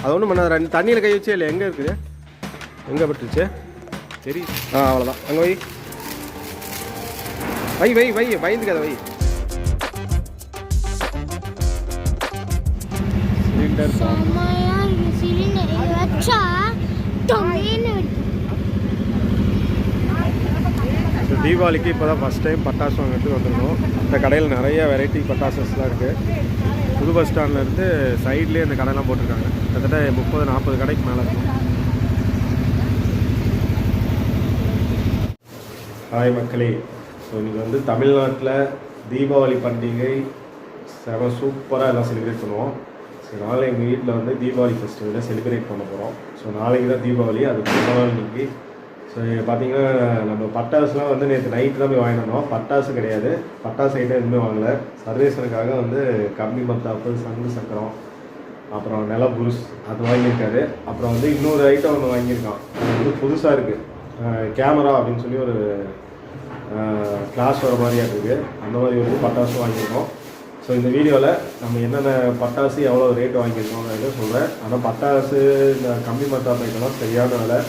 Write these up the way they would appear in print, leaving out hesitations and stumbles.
அது ஒன்றும் பண்ணாத. தண்ணியில் கை வச்சே இல்லை. எங்கே இருக்குது? எங்கே பட்டுருச்சு? சரி. அவ்வளோதான். அங்கே வை பயந்துக்காத வை. சிலிண்டர் தீபாவளிக்கு இப்போ தான் ஃபஸ்ட் டைம் பட்டாசு வாங்கிட்டு வந்துருக்கோம். இந்த கடையில் நிறைய வெரைட்டி பட்டாசஸ்லாம் இருக்குது. புது பஸ் ஸ்டாண்ட்லேருந்து சைட்லேயே இந்த கடையெல்லாம் போட்டிருக்காங்க. கிட்டத்தட்ட 30-40 கடைக்கு மேலே இருக்கும். ஹாய் மக்களே. ஸோ இன்றைக்கி வந்து தமிழ்நாட்டில் தீபாவளி பண்டிகை செம சூப்பராக எல்லாம் செலிப்ரேட் பண்ணுவோம். ஸோ நாளை எங்கள் வீட்டில் வந்து தீபாவளி ஃபெஸ்டிவலை செலிப்ரேட் பண்ண போகிறோம். ஸோ நாளைக்கு தான் தீபாவளி, அது முதல் நாள் இன்றைக்கி. ஸோ பார்த்தீங்கன்னா நம்ம பட்டாசுலாம் வந்து நேற்று நைட்டு தான் போய் வாங்கினோம். பட்டாசு கிடையாது, பட்டாசு ஐட்டம் எதுவுமே வாங்கலை. சர்வேஸ்வனுக்காக வந்து கம்பி மத்தாப்பு, சங்கு சக்கரம், அப்புறம் நிலபுருஸ் அது வாங்கியிருக்காரு. அப்புறம் வந்து இன்னொரு ஐட்டம் ஒன்று வாங்கியிருக்கான். அது வந்து புதுசாக இருக்குது, கேமரா அப்படின்னு சொல்லி ஒரு கிளாஸ் வர மாதிரியாக இருக்குது. அந்த மாதிரி ஒரு பட்டாசும் வாங்கியிருக்கோம். ஸோ இந்த வீடியோவில் நம்ம என்னென்ன பட்டாசு எவ்வளோ ரேட் வாங்கியிருக்கோங்கிறத சொல்கிறேன். ஆனால் பட்டாசு இந்த கம்பி மத்தாப்பு ஐட்டம்லாம் சரியான விலை.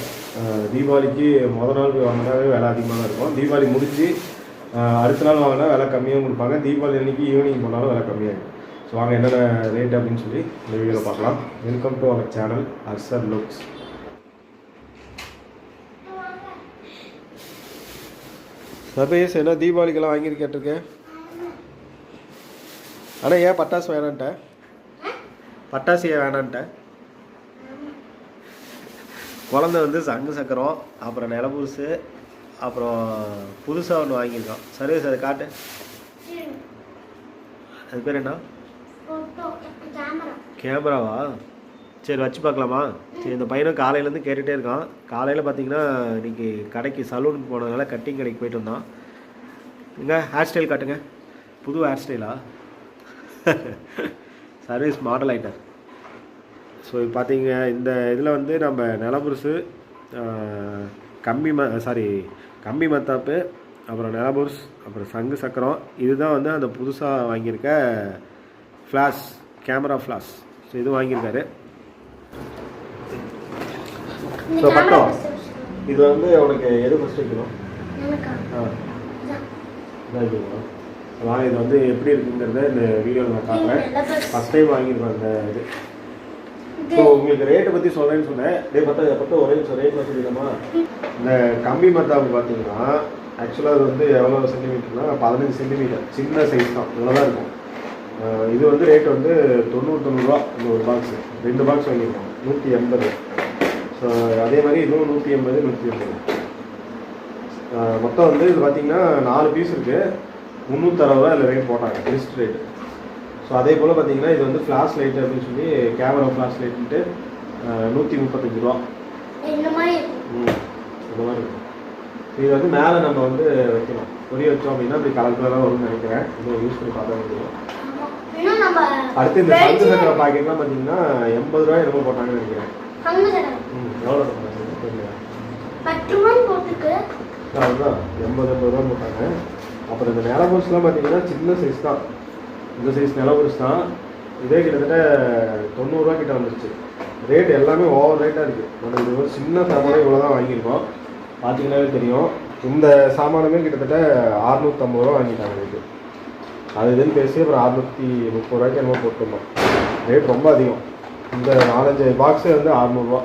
தீபாவளிக்கு முதல் நாள் போய் வாங்கினாவே விலை அதிகமாக தான் இருக்கும். தீபாவளி முடிஞ்சு அடுத்த நாள் வாங்கினா விலை கம்மியாக கொடுப்பாங்க. தீபாவளி அன்றைக்கி ஈவினிங் போனாலும் விலை கம்மியாகும். ஸோ வாங்க என்னென்ன ரேட் அப்படின்னு சொல்லி இந்த வீடியோவில் பார்க்கலாம். வெல்கம் டு அவர் சேனல் அர்சர் லுக்ஸ். சர்வேஸ் என்ன தீபாவளிக்கெல்லாம் வாங்கி கேட்டிருக்கேன். ஆனால் ஏன் பட்டாசு வேணான்ட்ட? பட்டாசு ஏன் வேணான்ட்ட? குழந்தை வந்து சங்கு சக்கரம், அப்புறம் நிலபுருசு, அப்புறம் புதுசாக ஒன்று வாங்கியிருக்கான். சர்வீஸ் அதை காட்டு. அது பேர் என்ன? கேமராவா? சரி வச்சு பார்க்கலாமா? சரி. இந்த பையனும் காலையிலேருந்து கேட்டுகிட்டே இருக்கான். காலையில் பார்த்தீங்கன்னா இன்றைக்கி கடைக்கு சலூனுக்கு போனதுனால கட்டிங் கடைக்கு போயிட்டு வந்தான். இங்கே ஹேர் ஸ்டைல் காட்டுங்க. புது ஹேர் ஸ்டைலா? Service model iter. ஸோ பார்த்தீங்க இந்த இதில் வந்து நம்ம நிலபுருசு, கம்பி மத்தாப்பு, அப்புறம் நிலபுருஸ், அப்புறம் சங்கு சக்கரம், இதுதான் வந்து அந்த புதுசாக வாங்கியிருக்க ஃப்ளாஷ், கேமரா ஃப்ளாஷ். ஸோ இது வாங்கியிருக்காரு. ஸோ பட்டம் இது வந்து உனக்கு எது ஃபஸ்ட் வைக்கணும்? இதான் அதான் இது வந்து எப்படி இருக்குங்கிறத இந்த வீடியோவில் நான் காட்டுறேன். ஃபஸ்ட் டைம் வாங்கியிருக்கோம் இந்த இது. ஸோ உங்களுக்கு ரேட்டை பற்றி சொல்கிறேன்னு சொன்னேன். பட்ட ஒரே ரேட் சொல்லிடலாமா? இந்த கம்பி மத்தாப்பு பார்த்தீங்கன்னா ஆக்சுவலாக அது வந்து எவ்வளோ சென்டிமீட்டர்னா 15 சென்டிமீட்டர், சின்ன சைஸ் தான், இவ்வளோதான் இருக்கும். இது வந்து ரேட் வந்து 90 ரூபா. இந்த ஒரு பாக்ஸு 2 பாக்ஸ் வாங்கியிருக்கோம், 180. ஸோ அதே மாதிரி இதுவும் 180, 180. மொத்தம் வந்து இது பார்த்தீங்கன்னா 4 பீஸ் இருக்குது, 360 ரூபா இல்லை ரேட் போட்டாங்க, லிஸ்ட் ரேட்டு. ஸோ அதே போல் பார்த்தீங்கன்னா இது வந்து ஃப்ளாஷ் லைட் அப்படின்னு சொல்லி கேமரா ஃப்ளாஷ் லைட்டுன்ட்டு 135 ரூபா. இந்த மாதிரி இருக்கும். இது வந்து மேலே நம்ம வந்து வைக்கணும். பொரிய வச்சோம் அப்படின்னா அப்படி கலர் கலராக வரும்னு நினைக்கிறேன். இது யூஸ் பண்ணி பார்த்தா தெரியும். அடுத்து இந்த சங்கு சக்கரை பாக்கெட்லாம் பார்த்தீங்கன்னா 80 ரூபாய் என்னமோ போட்டாங்கன்னு நினைக்கிறேன். எவ்வளோ அதுதான் 80 ரூபா போட்டாங்க. அப்புறம் இந்த நிலபுருஸ்லாம் பார்த்தீங்கன்னா சின்ன சைஸ் தான், இந்த சைஸ் நிலபுருஸ் தான். இதே கிட்டத்தட்ட 90 ரூபா கிட்ட வந்துருச்சு. ரேட் எல்லாமே ஓவர் ரேட்டாக இருக்குது. நம்ம இது ஒரு சின்ன சாமானே இவ்வளோ தான் வாங்கியிருக்கோம். பார்த்தீங்கன்னாவே தெரியும். இந்த சாமானமே கிட்டத்தட்ட 650 ரூபா வாங்கிட்டாங்க ரேட்டு. அது இதுன்னு பேசி அப்புறம் 630 ரூபாய்க்கு என்னமோ போட்டுருந்தோம். ரேட் ரொம்ப அதிகம். இந்த 4-5 பாக்ஸே வந்து 600 ரூபா.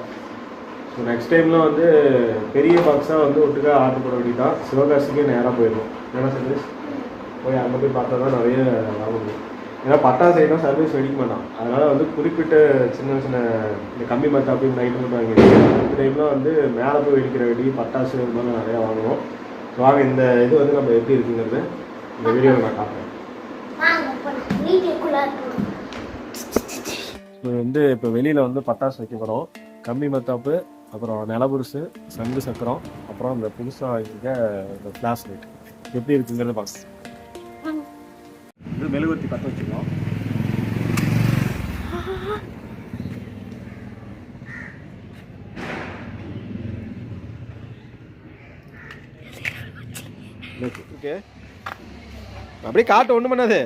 ஸோ நெக்ஸ்ட் டைம்லாம் வந்து பெரிய பாக்ஸாக வந்து ஒட்டுக்கா ஆர்டர் பண்ண வேண்டியதான். சிவகாசிக்கே நேராக போயிடணும். ஏன்னா சர்வீஸ் போய் அங்கே போய் பார்த்தா தான் நிறைய லாபம். ஏன்னா பட்டாசு ஐட்டம் சர்வீஸ் வெடிக்க மாட்டான். அதனால் வந்து குறிப்பிட்ட சின்ன சின்ன இந்த கம்பி மத்தாப்பு இந்த ஐட்டம் மட்டும் வாங்கிடுவோம். அந்த டைம்லாம் வந்து மேலே போய் வெடிக்கிற வெடி, பட்டாசு இது மாதிரி நிறையா வாங்குவோம். ஸோ வாங்க இந்த இது வந்து நம்ம எப்படி இருக்குங்கிறது இந்த வீடியோவில் நான் காட்டுறேன். வந்து இப்போ வெளியில் வந்து பட்டாசு வைக்க போகிறோம். கம்பி மத்தாப்பு, அப்புறம் நிலபுருசு, சங்கு சக்கரம், அப்புறம் இந்த புதுசாக இருக்க இந்த ஃப்ளாஷ் லைட் எப்படி இருக்குங்கிறத பார்க்கலாம். இது மெழுகுவர்த்தி பற்ற வச்சுக்கணும். ஓகே, அப்படியே காட்டு ஒன்றும் பண்ணாது.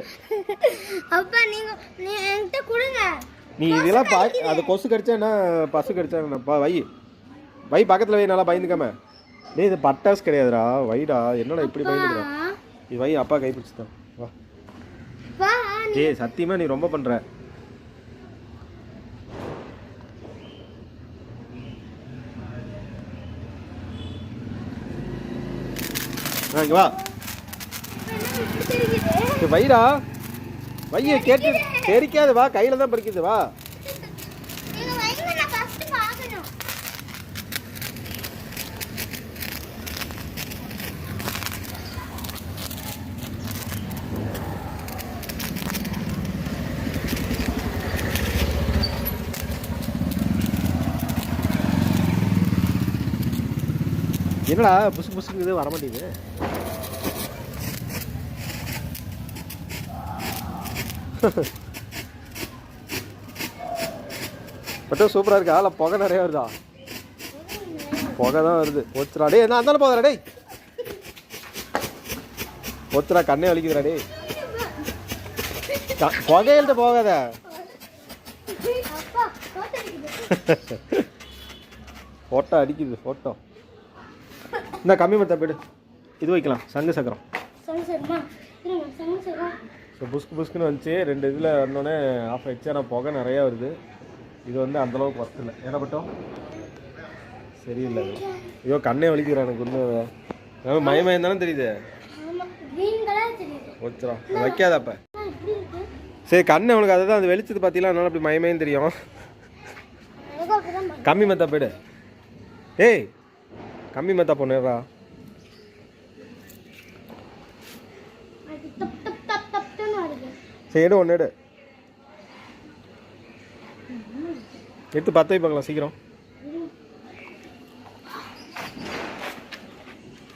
அப்பா நீங்க என்கிட்ட கொடுங்க. நீ இதெல்லாம் அது கொசு கடிச்சா என்ன பசு கடிச்சா என்னப்பா வை வை பக்கத்தில் வை நல்லா பயந்துக்காம. டேய் இது பட்டாசு கிடையாதுடா வைடா. என்னடா இப்படி பயந்துக்கிறா? இது வை அப்பா கை பிடிச்சிதான் வா. ஏய் சத்தியமா நீ ரொம்ப பண்ற. இங்க வா வைடா. வைய கேட்டு தெரிக்காது வா. கையில தான் பறிக்குது வா. என்னடா புசு புசுங்குது வர மாட்டேங்குது. பட்டம் சூப்பராக இருக்கா? இல்லை புகை நிறையா வருதா? புகை தான் வருது. ஒத்துரா டே என்ன இருந்தாலும் போதா டே. ஒத்துரா கண்ணே வலிக்குதுடா டே. புகையில்ட்ட போகாத. ஃபோட்டோ அடிக்குது ஃபோட்டோ. இந்த கம்மி மத்த போய்டு இது வைக்கலாம் சங்கு சக்கரம். ஸோ புஸ்கு புஸ்குன்னு வந்துச்சு. 2 இதில் வந்தோடனே ஆஃப் ஆகிடுச்சு. ஆனால் புகை நிறையா வருது. இது வந்து அந்தளவுக்கு ஒர்த்து இல்லை. ஏன்னா பட்டோம் சரியில்லை. ஐயோ கண்ணே வலிக்கிறேன் எனக்கு. இன்னும் மயமயம் தானே தெரியுது. வச்சுரா வைக்காத அப்போ. சரி கண்ணு அவனுக்கு அதை தான் அது வெளிச்சது பார்த்தீங்களா? அதனால அப்படி மயமயம் தெரியும். கம்மி மத்தா போய்டு. ஏய் கம்மி மத்தா பொண்ணுடா. சரி எடு ஒன்று எடு. எடுத்து 10 பார்க்கலாம் சீக்கிரம்.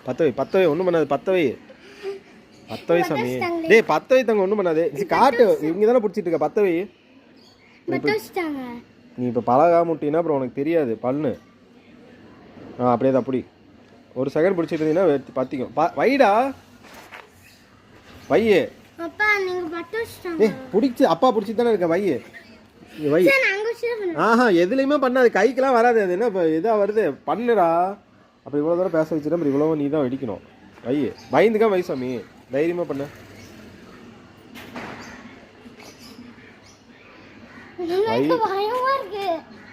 10 ஒன்றும் பண்ணாது. 10 சாமி. டேய் 10 தங்க ஒன்றும் பண்ணாது. காட்டு இங்கே தானே பிடிச்சிட்டு இருக்க. 10 நீ இப்போ பழகா முட்டினா அப்புறம் உனக்கு தெரியாது பல்லு. அப்படியே தான் அப்படி ஒரு செகண்ட் பிடிச்சிட்டு இருந்தீங்கன்னா பற்றிக்கும். வைடா வையே. பிடிச்சி அப்பா பிடிச்சி தானே இருக்க. வையே வை. ஆஹா எதுலையுமே பண்ணாது. கைக்கெல்லாம் வராது. அது என்ன இப்போ இதாக வருது பண்ணுடா. அப்போ இவ்வளோ தூரம் பேச வச்சுட்டு அப்புறம் இவ்வளோ நீ தான் வெடிக்கணும். வையே பயந்துக்கா வை சாமி. தைரியமாக பண்ண.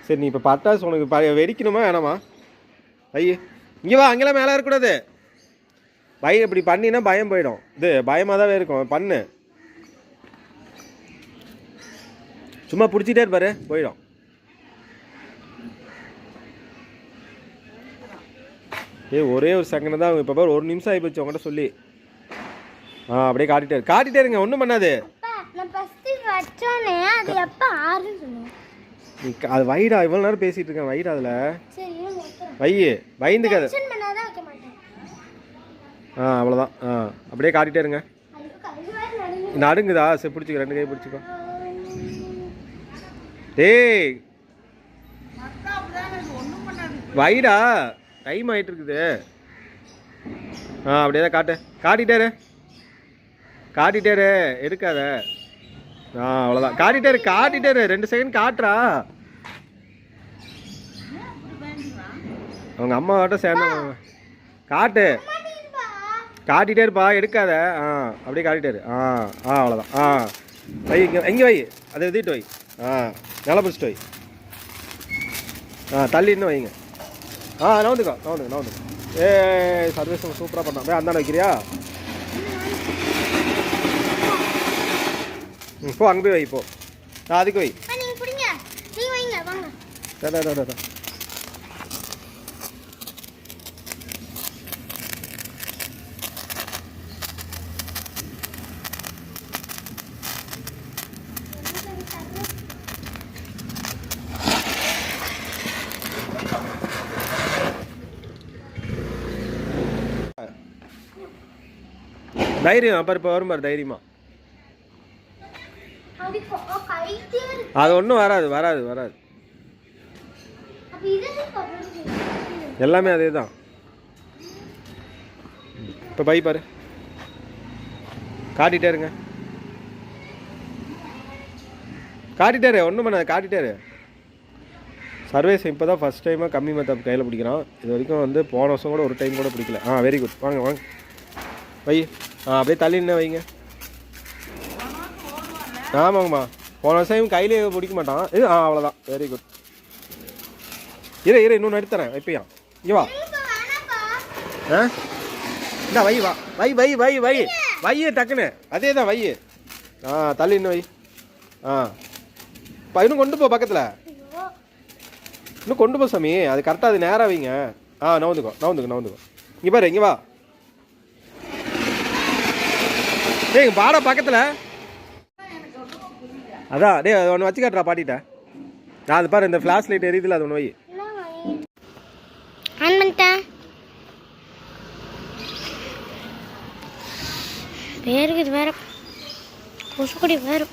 சரி நீ இப்போ பட்டாசு உனக்கு வெடிக்கணுமா வேணாமா? ஐயே இங்கே வா. அங்கெல்லாம் மேலே இருக்கக்கூடாது. பயம் இப்படி பண்ணினா பயம் போயிடும். இது பயமாக தான் இருக்கும். பண்ணு சும்மா பிடிச்சிட்டே இருப்பாரு போயிடும். ஒரே ஒரு செகண்ட் தான். இப்போ பாரு 1 நிமிஷம் ஆகி போச்சு உங்கள்கிட்ட சொல்லி. அப்படியே காட்டிட்டே இருங்க. ஒன்றும் பண்ணாது. அது வைடா. இவ்வளோ நேரம் பேசிட்டு இருக்கேன். வைடா அதில் வையே பயந்துக்காது. அவ்வளோதான். அப்படியே காட்டிட்டே இருங்க. நடுங்குதா? சரி பிடிச்சிக்க. 2 கை பிடிச்சிக்கோ. டேய் வைடா டைம் ஆகிட்டு இருக்குது. அப்படியே தான் காட்டிட்டேரு எடுக்காத. அவ்வளோதான். காட்டிட்டேரு 2 செகண்ட் காட்டுறா. அவங்க அம்மா கிட்ட சேர்ந்தாங்க. காட்டிட்டே இருப்பா எடுக்காத. அப்படியே காட்டிட்டாரு. அவ்வளோதான். வை எங்கே வை. அதை எழுதிட்டு வை. நல்லா பிடிச்சிட்டு வை. தள்ளின்னு வைங்க. நவுந்துக்கோ. சர்வீஸ் சூப்பராக பண்ணா. அந்தாண்ட வைக்கிறியா? போ அங்கே போய் வை. போ அதுக்கு வை. தைரியம் அப்புறம் இப்போ வரும் பாரு தைரியமா. அது ஒன்றும் வராது. எல்லாமே அதே தான். இப்போ பை பாரு. காட்டிட்டே இருங்க. காட்டிட்டாரு, ஒன்றும் பண்ண காட்டிட்டாரு. சர்வேஸ் இப்போ தான் ஃபஸ்ட் டைமாக கம்மி மெத்தப் கையில் பிடிக்கிறான். இது வரைக்கும் வந்து போன வருஷம் கூட ஒரு டைம் கூட பிடிக்கல. Very good. வாங்க வாங்க வை. அப்படியே தள்ளின்னு வைங்க. ஆமாங்கம்மா, போன வருஷம் கையிலே பிடிக்க மாட்டான். இது அவ்வளோதான். Very good. இரு இன்னொன்று எடுத்துறேன். வைப்பியா இங்கே வா. இந்த வை வா. வை டக்குன்னு அதே தான் வை. தள்ளி இன்னும் வை. இன்னும் கொண்டு போ பக்கத்தில். இன்னும் கொண்டு போ சாமி. அது கரெக்டாக அது நேராக வைங்க. நவுந்துக்கோ. இங்கே பாரு, இங்கே வா. இங்கே பாடா பக்கத்தில். அதான் டே அது ஒன்று வச்சு காட்டுறா பாட்டிட்ட. அது பாரு, இந்த ஃப்ளாஷ் லைட் எரியுதுல, அது ஒன்று வை. வேறு வேறு கொசுக்குடி வேறு.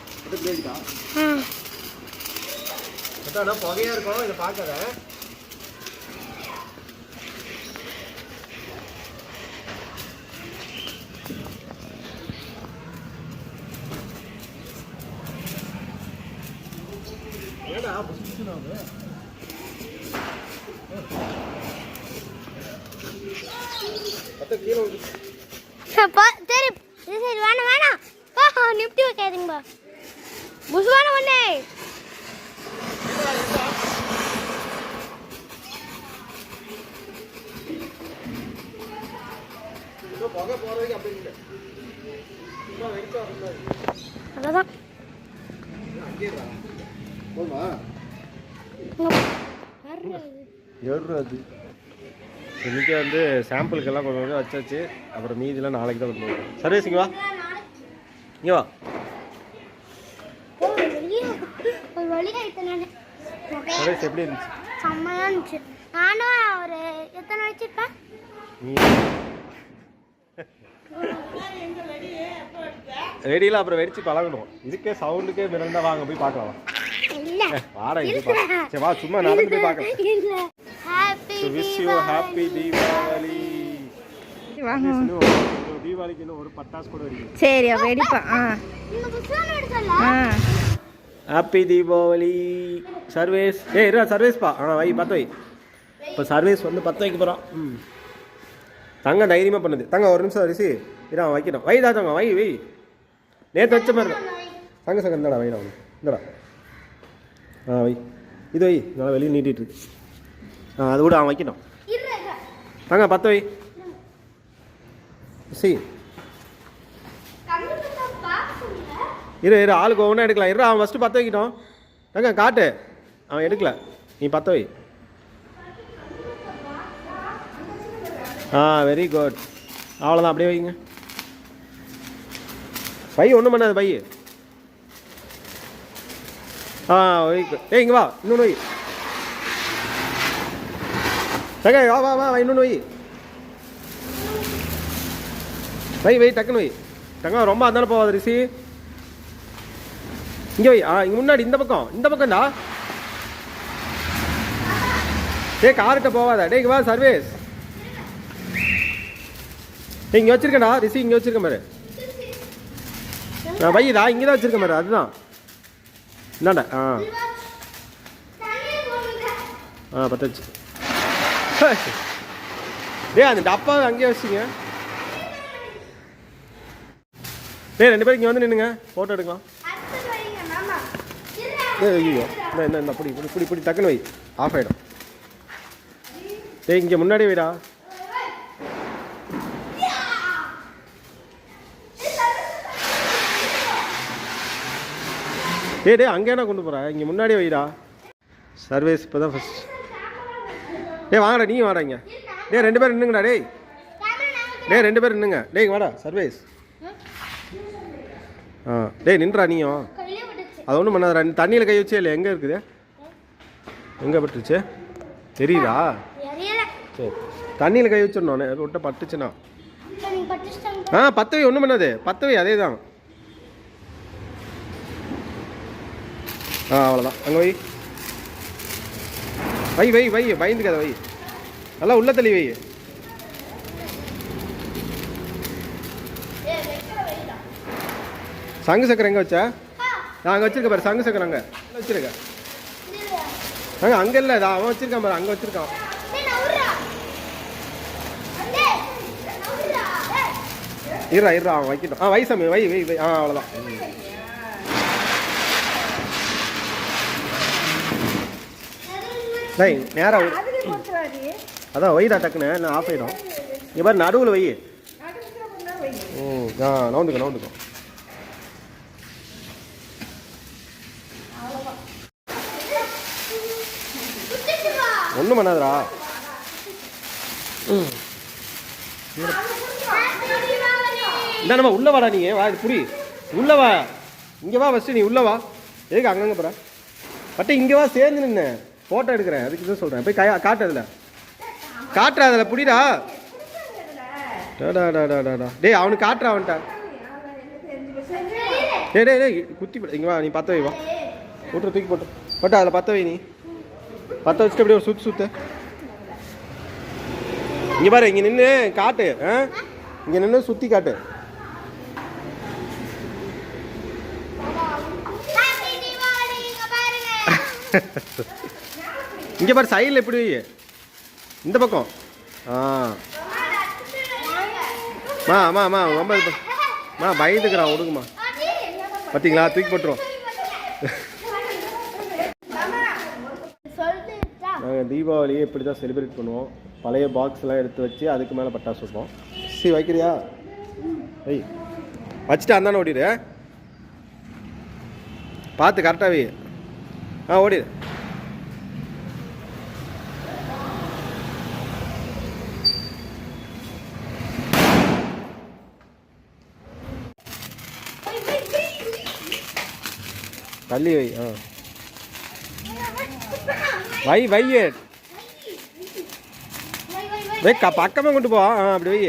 புகையா இருக்கணும், இதை பார்க்காத. வேணாம் நிப்டி வைக்காதீங்கப்பா. புஷ்வான ஒண்ணே அதான் இன்னைக்கு வந்து சாம்பிளுக்கெல்லாம் கொண்டு வந்து வச்சாச்சு. அப்புறம் மீதிலாம் நாளைக்கு தான் கொண்டு வருவோம். சர்வீஸ் இங்கே வா. இங்கே வா. சர்வீஸ் எப்படி இருந்துச்சு? செம்மையா இருந்துச்சு. நானும் ஒரு எத்தனை வச்சிருப்பேன். ரெடியில் அப்புறம் வெடிச்சு பழகணும். இதுக்கே சவுண்டுக்கே மிரண்டா. வாங்க போய் பார்க்கலாம். வாடா இது சரி வா, சும்மா நடந்து போய் பார்க்கலாம். Wish you happy Deepavali. தீபாவளிக்கு இன்னும் ஒரு பட்டாசு கூட வெடிக்கும். சரி வெடிப்பா. ஹாப்பி தீபாவளி. சர்வேஸ் சர்வேஸ்ப்பா. வை 10 வை. இப்போ சர்வேஸ் வந்து 10 வைக்க போகிறான். தங்க தைரியமாக பண்ணுது. தங்க ஒரு நிமிஷம் ரிசி இதான் வைக்கணும். வைடா தங்க வை. நேற்று வச்ச மாதிரி தான். சங்க இந்தடா வைடா ஒன்று இந்தடா. வை இது வை. நல்லா வெளியே நீட்டிட்டு இருக்கு. அது கூட அவன் வைக்கணும். தங்க 10 வை. சி இரு ஆளுக்கு ஒவ்வொன்றா எடுக்கலாம். அவன் ஃபஸ்ட்டு 10 வைக்கிட்டோம். தங்க காட்டு. அவன் எடுக்கல, நீ 10 வை. Very good. அவ்வளோதான், அப்படியே வைங்க. பை ஒன்றும் பண்ணாது பை. வை. இங்கே வா, இன்னொன்று வை. தங்க வா இன்னொன்று வை. டக்குன்னு வை. தங்க ரொம்ப அந்தாலும் போகாது ரிசி. இங்கே வை. இங்கே முன்னாடி இந்த பக்கம்டா. கார்கிட்ட போகாதா. இங்கே வா சர்வேஸ். இங்கே வச்சிருக்கேன்டா ரிசி. இங்கே வச்சிருக்கேன் பாரு. வைடா, இங்கே தான் வச்சிருக்கேன் பாரு. அதுதான் இந்தாண்டா. பத்தாச்சு. அந்த டப்பா அங்கேயே வச்சுங்க. ரெண்டு பேரும் இங்கே வந்து நின்னுங்க, ஃபோட்டோ எடுக்கலாம். ஐயோ இந்த புடி டக்குன்னு வை. ஆஃப் ஆகிடும். இங்கே முன்னாடி வைடா. அங்கே என்ன கொண்டு போகிறேன். இங்கே முன்னாடி வைடா. சர்வீஸ் இப்போ தான் ஃபஸ்ட். வாங்கடா, நீ வாடா. இங்கே 2 பேர் நின்னுங்கடா. ரெண்டு பேர் நின்னுங்க. இங்கே வாடா சர்வீஸ். நின்றா நீயும். அது ஒன்றும் பண்ணாதடா. தண்ணியில் கை வச்சே இல்லை. எங்கே இருக்குது? எங்கே பட்டுருச்சு தெரியுதா? சரி, தண்ணியில் கை வச்சிடணும். விட்ட பட்டுச்சுண்ணா. 10 வை. ஒன்றும் பண்ணாது. 10 வை. அதே தான். அவ்வளோதான். அங்கே வை. பயந்துக்காத வை. நல்லா உள்ள தள்ளி வை. சங்கு சக்கரை எங்கே வச்சா? நான் அங்கே வச்சிருக்கேன் பாரு சங்கு சக்கரம் அங்கே வச்சிருக்கேன் அங்கே இல்லை அவன் வச்சிருக்கான் பாரு அங்கே வச்சிருக்கான் இருறா அவன் வைக்கட்டும் வை சாமி வை அவ்வளோதான் டேய் நேராக அதான் வைடா டக்குன்னு நான் ஆஃப் ஆகிடும் இங்கே பாரு நடுவில் வை நவுந்துக்கோ ஒன்றும் பண்ணாதரா இந்தாண்ணா உள்ள வாடா நீ வா இது புரி உள்ள வா இங்கே வா ஃபஸ்ட்டு நீ உள்ள வா எதுக்கு அங்கங்கே போகிற பட்டு இங்கே வா சேர்ந்து நின்று ஃபோட்டோ எடுக்கிறேன் அதுக்கு தான் சொல்கிறேன் போய் காட்டு அதில் காட்டுறா அதில் புடிடா டேய் அவனுக்கு காட்டுறா அவன்கிட்ட டேய் குத்தி இங்கே வா நீ பற்ற வை வா விட்டுற தூக்கி போட்டு அதில் பற்ற வை நீ பற்ற வச்சுட்டு அப்படியே ஒரு சுற்று இங்கே பாரு இங்கே நின்று காட்டு இங்கே நின்று சுற்றி காட்டு இங்கே பாரு சைடில் எப்படி வை இந்த பக்கம் ரொம்ப பயந்துக்கிறான் விடுங்கம்மா பார்த்தீங்களா தூக்கி போட்டுருவோம் நாங்கள் தீபாவளியை இப்படி தான் செலிப்ரேட் பண்ணுவோம் பழைய பாக்ஸ்லாம் எடுத்து வச்சு அதுக்கு மேலே பட்டாசு வைப்போம் சரி வைக்கிறியா வை வச்சுட்டு அந்தானே ஓடிடு பார்த்து கரெக்டாக வை ஓடிடு தள்ளி வை வை பக்கமாக கொண்டு போ அப்படி வை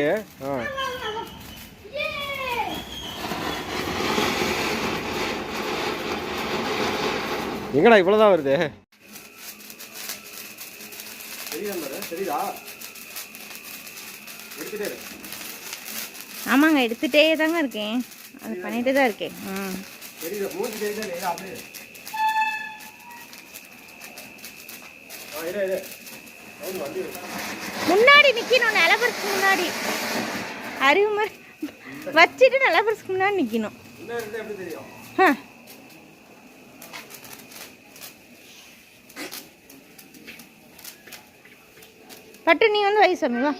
எங்கடா இவ்வளோதான் வருது ஆமாங்க எடுத்துகிட்டே தாங்க இருக்கேன் அது பண்ணிட்டு தான் இருக்கேன் முன்னாடி நிக்கணும் நிலப்பரசுக்கு முன்னாடி அறிவு மாதிரி வச்சுட்டு நிலப்பரசுக்கு முன்னாடி நிக்கணும் பட்டு நீ வந்து வயசாமி வா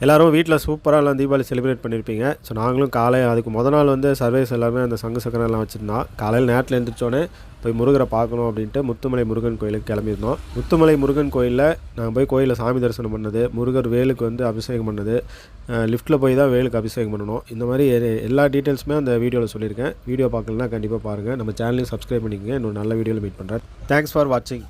எல்லோரும் வீட்டில் சூப்பராக எல்லாம் தீபாவளி செலிப்ரேட் பண்ணியிருப்பீங்க. ஸோ நாங்களும் அதுக்கு மொதல் நாள் வந்து சர்வேஸ் எல்லாமே அந்த சங்கு சக்கரம் எல்லாம் வச்சுருந்தோம். காலையில் நேரத்தில் எழுந்திரிச்சோன்னே போய் முருகரை பார்க்கணும் அப்படின்ட்டு முத்துமலை முருகன் கோயிலுக்கு கிளம்பியிருந்தோம். முத்துமலை முருகன் கோயிலில் நாங்கள் போய் கோயிலில் சாமி தரிசனம் பண்ணது, முருகர் வேலுக்கு வந்து அபிஷேகம் பண்ணது, லிஃப்ட்டில் போய் தான் வேலுக்கு அபிஷேகம் பண்ணணும். இந்த மாதிரி எல்லா டீட்டெயில்ஸுமே அந்த வீடியோவில் சொல்லியிருக்கேன். வீடியோ பார்க்கலன்னா கண்டிப்பாக பாருங்கள். நம்ம சேனலையும் சப்ஸ்கிரைப் பண்ணிக்கங்க. இன்னொரு நல்ல வீடியோவில் மீட் பண்ணுறேன். தேங்க்ஸ் ஃபார் வாட்சிங்.